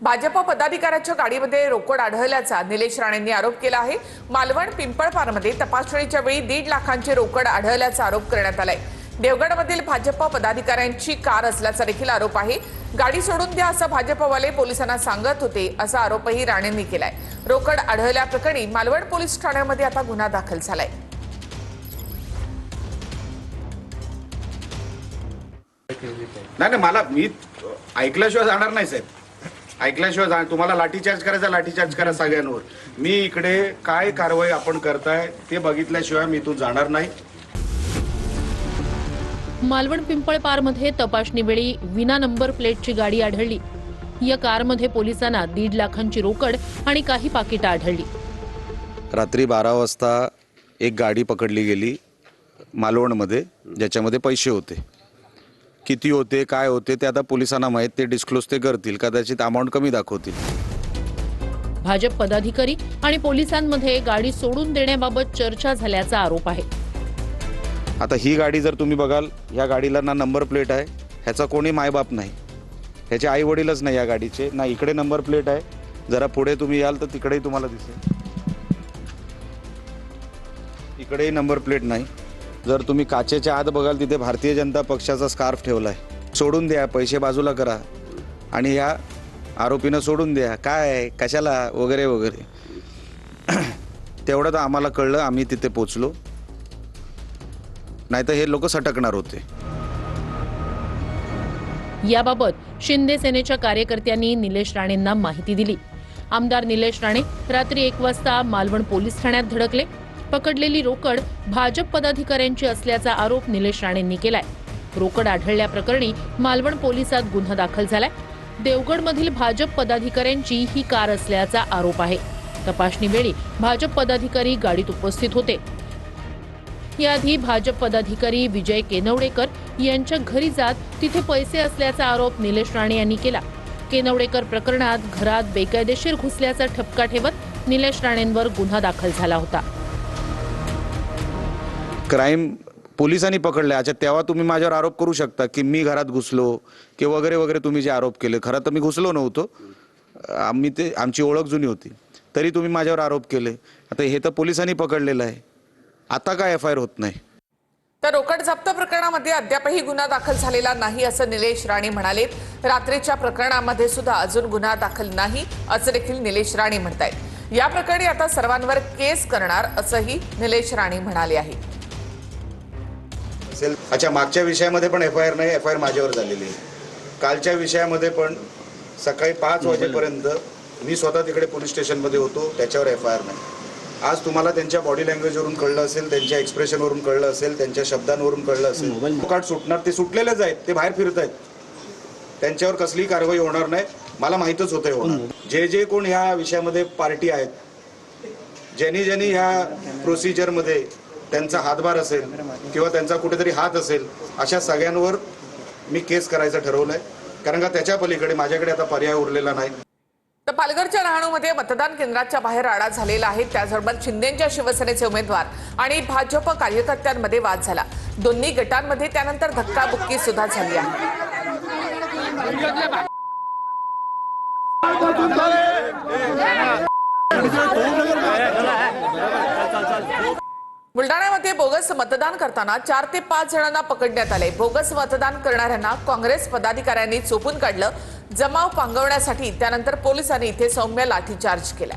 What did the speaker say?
भाजप पदाधिकाऱ्याच्या गाडीमध्ये रोकड आढळल्याचा निलेश राणेंनी आरोप केला आहे। मालवण पिंपळपारमध्ये तपासणीच्या वेळी 1.5 लाखांची रोकड आढळल्याचा आरोप करण्यात आलाय। देवगडमधील भाजप पदाधिकाऱ्यांची कार असल्याचा देखील आरोप आहे। गाडी सोडून द्या असं भाजपवाले पोलिसांना सांगत होते असा आरोपही राणेंनी केलाय। रोकड आढळल्याप्रकरणी मालवण पोलीस ठाण्यामध्ये आता गुन्हा दाखल झालाय। नाही मला मी ऐकल्याशिवाय जाणार नाही साहेब, ऐकल्याशिवाय तुम्हाला लाठीचार्ज करायचा लाठीचार्ज करा सगळ्यांवर। मी इकडे काय कारवाई आपण करताय ते बघितल्याशिवाय मी इथून जाणार नाही। मालवण पिंपळपारमध्ये तपासणीवेळी विना नंबर प्लेटची गाडी आढळली। या कारमध्ये पोलिसांना 1.5 लाखांची रोकड आणि काही पाकिटं आढळली। रात्री 12 वाजता एक गाडी पकडली गेली मालवणमध्ये, ज्याच्यामध्ये पैसे होते। किती होते काय होते ते आता पोलिसांना माहित, ते डिस्क्लोज ते करतील, कदाचित अमाउंट कमी दाखवतील। भाजप पदाधिकारी आणि पोलिसांमध्ये गाडी सोडून देण्याबाबत चर्चा झाल्याचा आरोप आहे। आता ही गाडी जर तुम्ही बघाल, या गाडीला ना नंबर प्लेट आहे, ह्याचा कोणी मायबाप नाही, ह्याचे आई वडीलच नाही या गाडीचे, ना इकडे नंबर प्लेट आहे। जरा पुढे तुम्ही याल तर तिकडेही तुम्हाला दिसेल, इकडेही नंबर प्लेट नाही। जर तुम्ही काचेच्या आत बघाल तिथे भारतीय जनता पक्षाचा स्कार्फ ठेवलाय। सोडून द्या, पैसे बाजूला करा आणि या आरोपीनं सोडून द्या, काय कशाला वगैरे वगैरे। तेवढं तर आम्हाला कळलं, आम्ही तिथे पोचलो, नाहीतर हे लोक सटकणार होते। याबाबत शिंदे सेनेच्या कार्यकर्त्यांनी निलेश राणेंना माहिती दिली। आमदार निलेश राणे रात्री 1 वाजता मालवण पोलीस ठाण्यात धडकले। पकडलेली रोकड भाजप पदाधिकाऱ्यांची असल्याचा आरोप निलेश राणेंनी केलाय। रोकड आढळल्याप्रकरणी मालवण पोलिसात गुन्हा दाखल झालाय। देवगडमधील भाजप पदाधिकाऱ्यांची ही कार असल्याचा आरोप आहे। तपासणीवेळी भाजप पदाधिकारी गाडीत उपस्थित होते। याआधी भाजप पदाधिकारी विजय केनवडेकर यांच्या घरी जात तिथे पैसे असल्याचा आरोप निलेश राणे यांनी केला। केनवडेकर प्रकरणात घरात बेकायदेशीर घुसल्याचा ठपका ठेवत निलेश राणेंवर गुन्हा दाखल झाला होता। क्राईम पोलिसांनी पकडले। अच्छा, तेव्हा तुम्ही माझ्यावर आरोप करू शकता की मी घरात घुसलो की वगैरे वगैरे तुम्ही जे आरोप केले। खरं तर मी घुसलो नव्हतो, आमची ओळख जुनी होती, तरी तुम्ही माझ्यावर आरोप केले। आता हे तर पोलिसांनी पकडलेलं आहे, आता काय FIR होत नाही। तर रोकड जप्त प्रकरणामध्ये अद्यापही गुन्हा दाखल झालेला नाही असं निलेश राणे म्हणाले। रात्रीच्या प्रकरणामध्ये सुद्धा अजून गुन्हा दाखल नाही असं देखील निलेश राणे म्हणतायत। या प्रकरणी आता सर्वांवर केस करणार असंही निलेश राणे म्हणाले आहे। अच्छा, मागच्या विषयामध्ये पण FIR नाही, FIR माझ्यावर झालेली आहे। कालच्या विषयामध्ये पण सकाळी 5 वाजेपर्यंत मी स्वतः तिकडे पोलीस स्टेशनमध्ये होतो, त्याच्यावर FIR नाही। आज तुम्हाला त्यांच्या बॉडी लँग्वेजवरून कळलं असेल, त्यांच्या एक्सप्रेशनवरून कळलं असेल, त्यांच्या शब्दांवरून कळलं असेल। कार्ड सुटणार, ते सुटलेलेच आहेत, ते बाहेर फिरत आहेत, त्यांच्यावर कसलीही कारवाई होणार नाही, मला माहीतच होतं होणार। जे कोण ह्या विषयामध्ये पार्टी आहेत, ज्यांनी ह्या प्रोसिजरमध्ये त्यांचा हातभार असेल किंवा त्यांचा कुठेतरी हात असेल, अशा सगळ्यांवर मी केस करायचं ठरवलंय, कारण का त्याच्या पलीकडे माझ्याकडे आता पर्याय उरलेला नाही। तर पालघरच्या डहाणूमध्ये मतदान केंद्राच्या बाहेर राडा झालेला आहे। त्यासोबत शिंदेच्या शिवसेनेचे उमेदवार आणि भाजप कार्यकर्त्यांमध्ये वाद झाला। दोन्ही गटांमध्ये त्यानंतर धक्काबुक्की सुद्धा झाली आहे। बुलडाण्यामध्ये बोगस मतदान करताना 4 ते 5 जणांना पकडण्यात आले। बोगस मतदान करणाऱ्यांना काँग्रेस पदाधिकाऱ्यांनी चोपून काढलं। जमाव पांगवण्यासाठी त्यानंतर पोलिसांनी इथे सौम्य लाठीचार्ज केला।